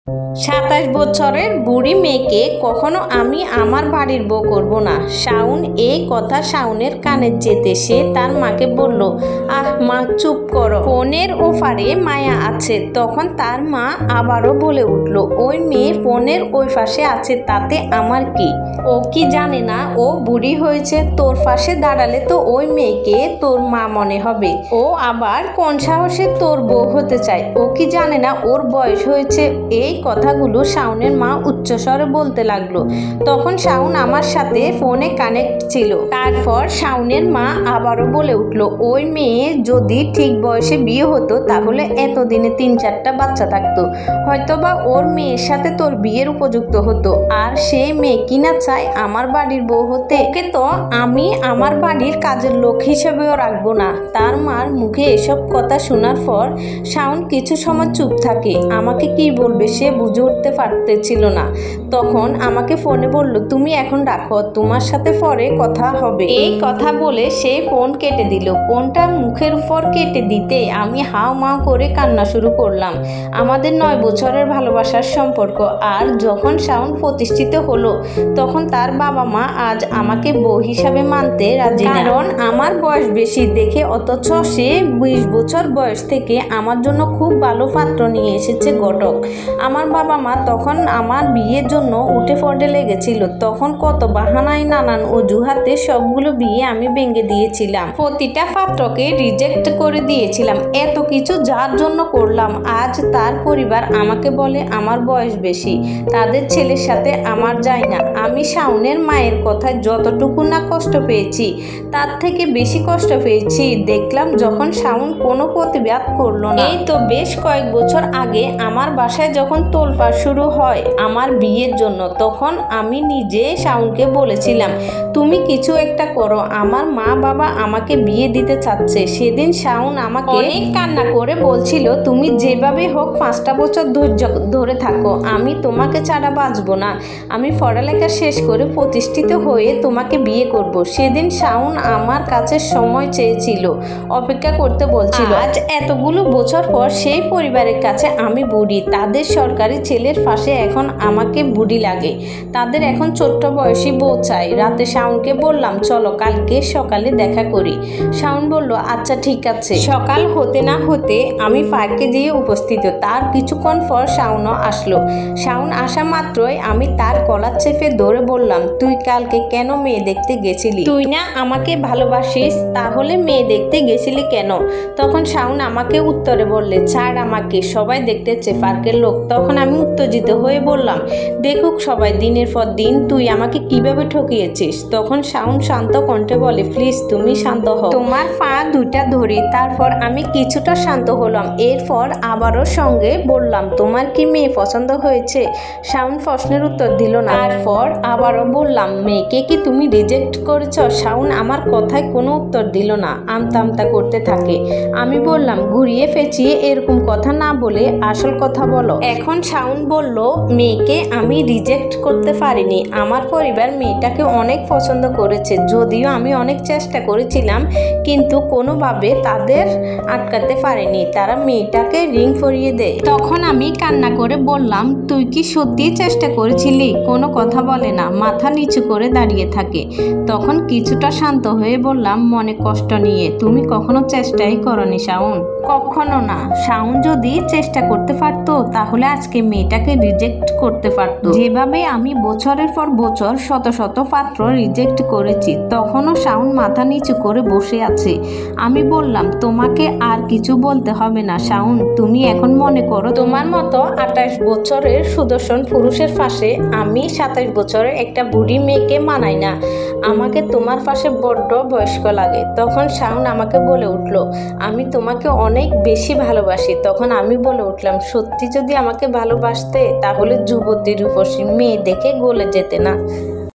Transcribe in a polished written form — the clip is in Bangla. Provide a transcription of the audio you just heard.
27 বছরের বুড়ি মেয়েকে কখনো আমি আমার বাড়ির বউ করব না। শাওন এই কথা শাওনের কানে যেতে সে তার মাকে বলল, আহ মা চুপ করো, ফোনের ওপারে মায়া আছে। তখন তার মা আবারও বলে উঠল, ওই মেয়ে ফোনের ওই পাশে আছে, তাতে আমার কি? ও কি জানে না ও বুড়ি হয়েছে? তোর পাশে দাঁড়ালে তো ওই মেয়েকে তোর মা মনে হবে। ও আবার কোন সাহসে তোর বউ হতে চায়? ও কি জানে না ওর বয়স হয়েছে? এই কথাগুলো শাওনের মা উচ্চস্বরে বলতে লাগলো। তখন শাওন আমার সাথে ফোনে কানেক্ট ছিল। তারপর শাওনের মা আবারও বলে উঠল, ওই মেয়ে যদি ঠিক বয়সে বিয়ে হতো তাহলে এতদিনে 3-4টা বাচ্চা থাকতো, হয়তোবা ওর মেয়ের সাথে তোর বিয়ের উপযুক্ত হতো। আর সে মেয়ে কিনা চায় আমার বাড়ির বউ হতে? ওকে তো আমি আমার বাড়ির কাজের লোক হিসেবেও রাখবো না। তার মার মুখে এসব কথা শোনার পর শাওন কিছু সময় চুপ থাকে। আমাকে কি বলবে সে বুঝে উঠতে পারতেছিল না। তখন আমাকে ফোনে বলল, তুমি এখন রাখো, তোমার সাথে পরে কথা হবে। এই কথা বলে সে ফোন কেটে দিল। ফোনটা মুখের উপর কেটে দিতে আমি হাও মাও করে কান্না শুরু করলাম। আমাদের 9 বছরের ভালোবাসার সম্পর্ক। আর যখন শাওন প্রতিষ্ঠিত হলো তখন তার বাবা মা আজ আমাকে বউ হিসাবে মানতে রাজি না, কারণ আমার বয়স বেশি দেখে। অথচ সে 20 বছর বয়স থেকে আমার জন্য খুব ভালো পাত্র নিয়ে এসেছে ঘটক। আমার বাবা মা তখন আমার বিয়ের জন্য উঠে পড়ে লেগেছিল। তখন কত বাহানায় নানান অজুহাতে সবগুলো বিয়ে আমি ভেঙে দিয়েছিলাম, প্রতিটা পাত্রকে রিজেক্ট করে দিয়েছিলাম। এত কিছু যার জন্য করলাম। আজ তার পরিবার আমাকে বলে আমার বয়স বেশি, তাদের ছেলের সাথে আমার যায় না। আমি শাওনের মায়ের কথায় যতটুকু না কষ্ট পেয়েছি তার থেকে বেশি কষ্ট পেয়েছি দেখলাম যখন শাওন কোনো প্রতিবাদ করলো না। এই তো বেশ কয়েক বছর আগে আমার বাসায় যখন তোলপাড় শুরু হয় আমার বিয়ের জন্য, তখন আমি নিজে শাওনকে বলেছিলাম, তুমি কিছু একটা করো, আমার মা বাবা আমাকে বিয়ে দিতে চাচ্ছে। সেদিন শাওন আমাকে অনেক কান্না করে বলছিল, তুমি যেভাবে হোক 5টা বছর ধৈর্য ধরে থাকো, আমি তোমাকে ছাড়া বাঁচবো না। আমি পড়ালেখা শেষ করে প্রতিষ্ঠিত হয়ে তোমাকে বিয়ে করব। সেদিন শাওন আমার কাছে সময় চেয়েছিল, অপেক্ষা করতে বলছিল। আজ এতগুলো বছর পর সেই পরিবারের কাছে আমি বুড়ি। তাদের সরকারি ছেলের পাশে এখন আমাকে বুড়ি লাগে। তাদের এখন ছোট্ট বয়সী বউ চাই। রাতে শাওনকে বললাম, চলো কালকে সকালে দেখা করি। শাওন বলল, আচ্ছা ঠিক আছে। সকাল হতে না হতে আমি পার্কে যেয়ে উপস্থিত। তার কিছুক্ষণ পর শাওনও আসলো। শাওন আসা মাত্রই আমি তার কলার চেপে ধরে বললাম, তুই কালকে কেন মেয়ে দেখতে গেছিলি? তুই না আমাকে ভালোবাসিস, তাহলে মেয়ে দেখতে গেছিলি কেন? তখন শাওন আমাকে উত্তরে বললে, ছাড় আমাকে, সবাই দেখতেছে, পার্কের লোক। তখন আমি উত্তেজিত হয়ে বললাম, দেখুক সবাই, দিনের পর দিন তুই আমাকে কিভাবে ঠকিয়েছিস। তখন শাওন শান্ত কণ্ঠে বলে, প্লিজ তুমি শান্ত হও, তোমার পা দুইটা ধরি। তারপর আমি কিছুটা শান্ত হলাম। এরপর আবারও সঙ্গে বললাম, তোমার কি মেয়ে পছন্দ হয়েছে? শাওন প্রশ্নের উত্তর দিল না। তারপর আবারও বললাম, মেয়েকে কি তুমি রিজেক্ট করেছ? শাওন আমার কথায় কোনো উত্তর দিল না, আমতা আমতা করতে থাকে। আমি বললাম, ঘুরিয়ে পেঁচিয়ে এরকম কথা না বলে আসল কথা বলো। এখন শাওন বলল, মেয়েকে আমি রিজেক্ট করতে পারিনি। আমার পরিবার মেয়েটাকে অনেক পছন্দ করেছে, যদিও আমি অনেক চেষ্টা করেছিলাম কিন্তু কোনোভাবে তাদের আটকাতে পারিনি। তারা মেয়েটাকে রিং পরিয়ে দেয়। তখন আমি কান্না করে বললাম, তুই কি সত্যি চেষ্টা করেছিলি? কোনো কথা বলে না, মাথা নিচু করে দাঁড়িয়ে থাকে। তখন কিছুটা শান্ত হয়ে বললাম, মনে কষ্ট নিয়ে। তুমি কখনো চেষ্টাই করনি শাওন? কখনো না। শাওন যদি চেষ্টা করতে পারতো তাহলে আজকে মেয়েটাকে রিজেক্ট করতে পারতো। যেভাবে আমি বছরের পর বছর শত শত পাত্র রিজেক্ট করেছি, তখনও শাওন মাথা নিচু করে বসে আছে। আমি বললাম, তোমাকে আর কিছু বলতে হবে না শাওন, তুমি এখন মনে করো তোমার মতো 28 বছরের সুদর্শন পুরুষের পাশে আমি 27 বছরের একটা বুড়ি মেয়েকে মানাই না। আমাকে তোমার পাশে বড্ড বয়স্ক লাগে। তখন শাওন আমাকে বলে উঠল, আমি তোমাকে অনেক বেশি ভালোবাসি। তখন আমি বলে উঠলাম, সত্যি যদি আমাকে ভালোবাসতে তাহলে যুবতী রূপসী মেয়ে দেখে গলে যেতে না।